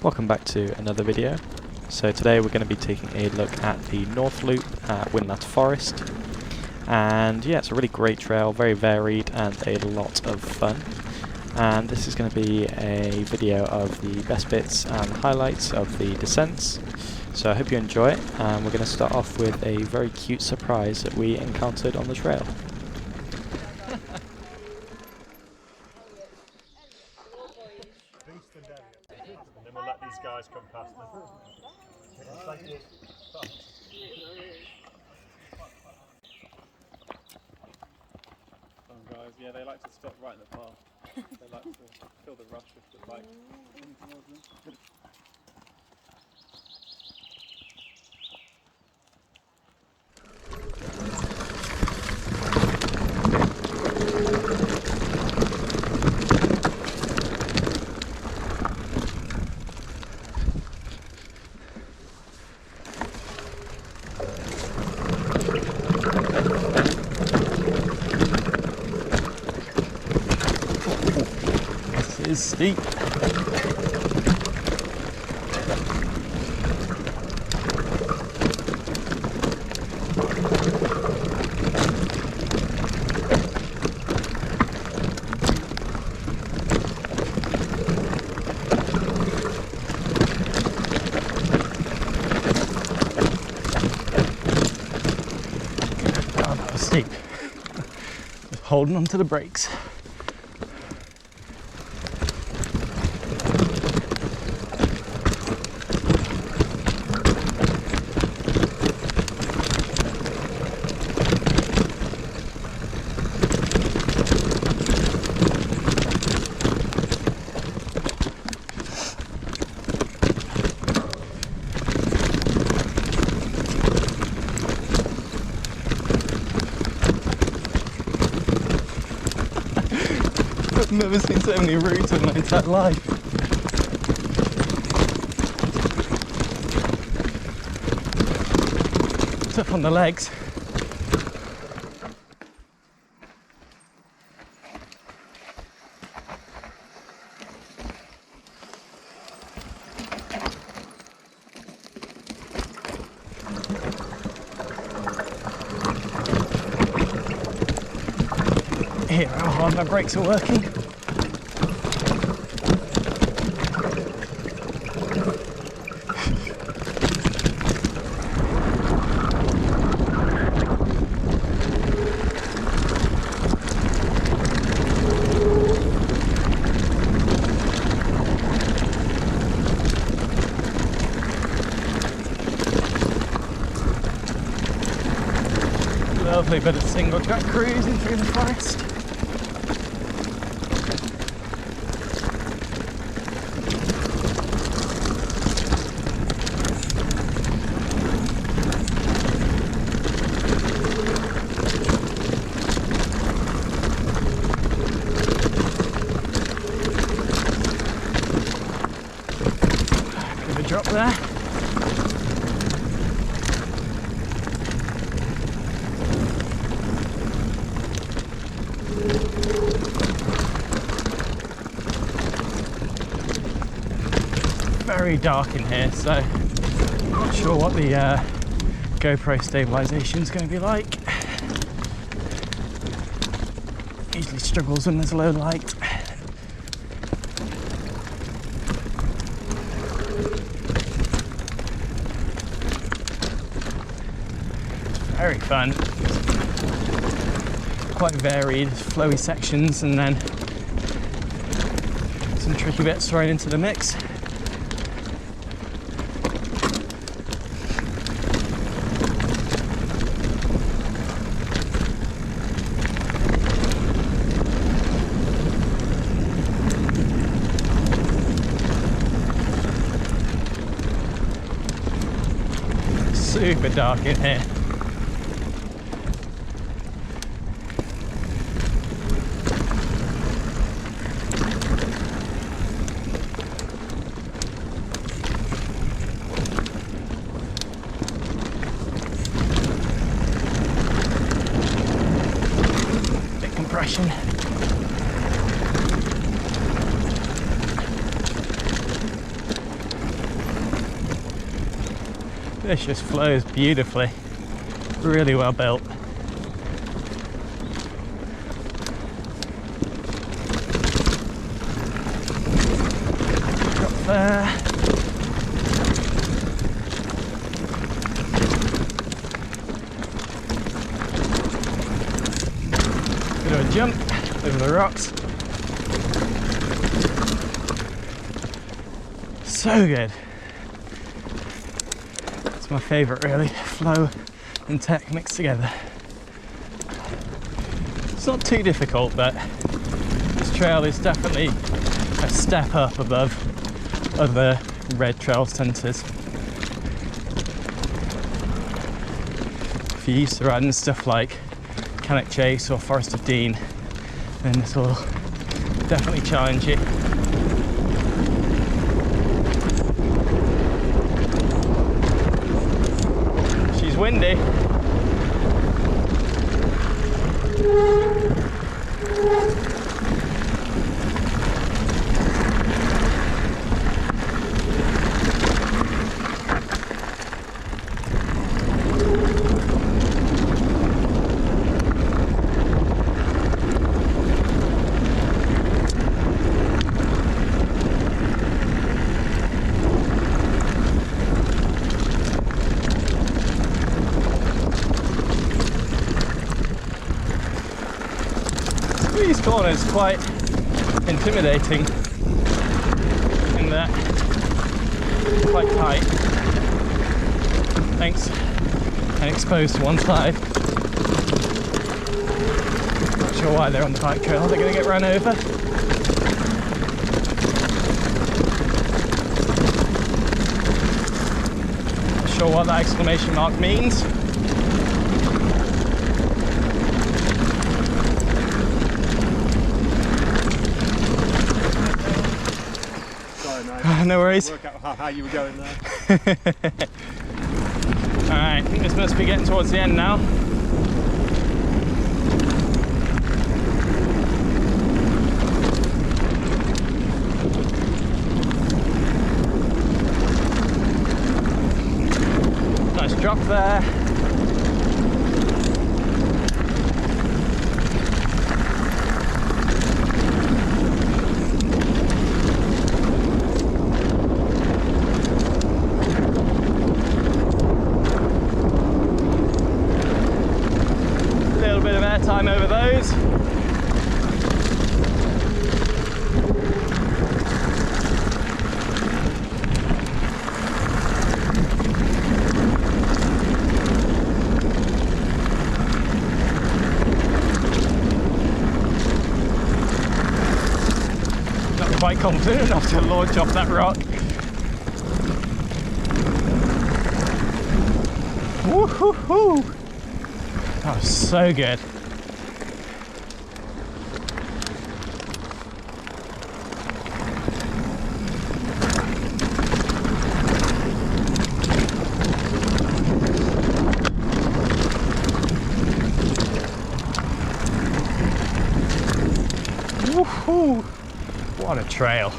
Welcome back to another video. So today we're going to be taking a look at the North Loop at Whinlatter Forest. And yeah, it's a really great trail, very varied and a lot of fun. And this is going to be a video of the best bits and highlights of the descents. So I hope you enjoy it, and we're going to start off with a very cute surprise that we encountered on the trail. And then we'll let these guys come past them. Thank you. Some guys, yeah, they like to stop right in the path. They like to feel the rush of the bike coming towards them. Is steep. Oh, that was steep. Just holding onto the brakes. I've never seen so many routes in my entire life. Tough on the legs. Hear how hard my brakes are working. Lovely bit of single track cruising through the forest. Bit of a drop there. Very dark in here, so I'm not sure what the GoPro stabilisation is going to be like. Usually struggles when there's low light. Very fun. Quite varied, flowy sections, and then some tricky bits thrown into the mix. Super dark in here. Bit compression. This just flows beautifully. Really well built. Drop there. Bit of a jump over the rocks. So good. It's my favourite really, flow and tech mixed together. It's not too difficult, but this trail is definitely a step up above other red trail centres. If you're used to riding stuff like Cannock Chase or Forest of Dean, then this will definitely challenge you. She's windy. These corners quite intimidating in that quite tight, thanks, and exposed to one side. Not sure why they're on the bike trail, they're going to get run over. Not sure what that exclamation mark means. No worries. Work out how you were going there. Alright, I think this must be getting towards the end now. Nice drop there. Time over those. Not quite confident enough to launch off that rock. Woo-hoo-hoo! That was so good. Woohoo! What a trail.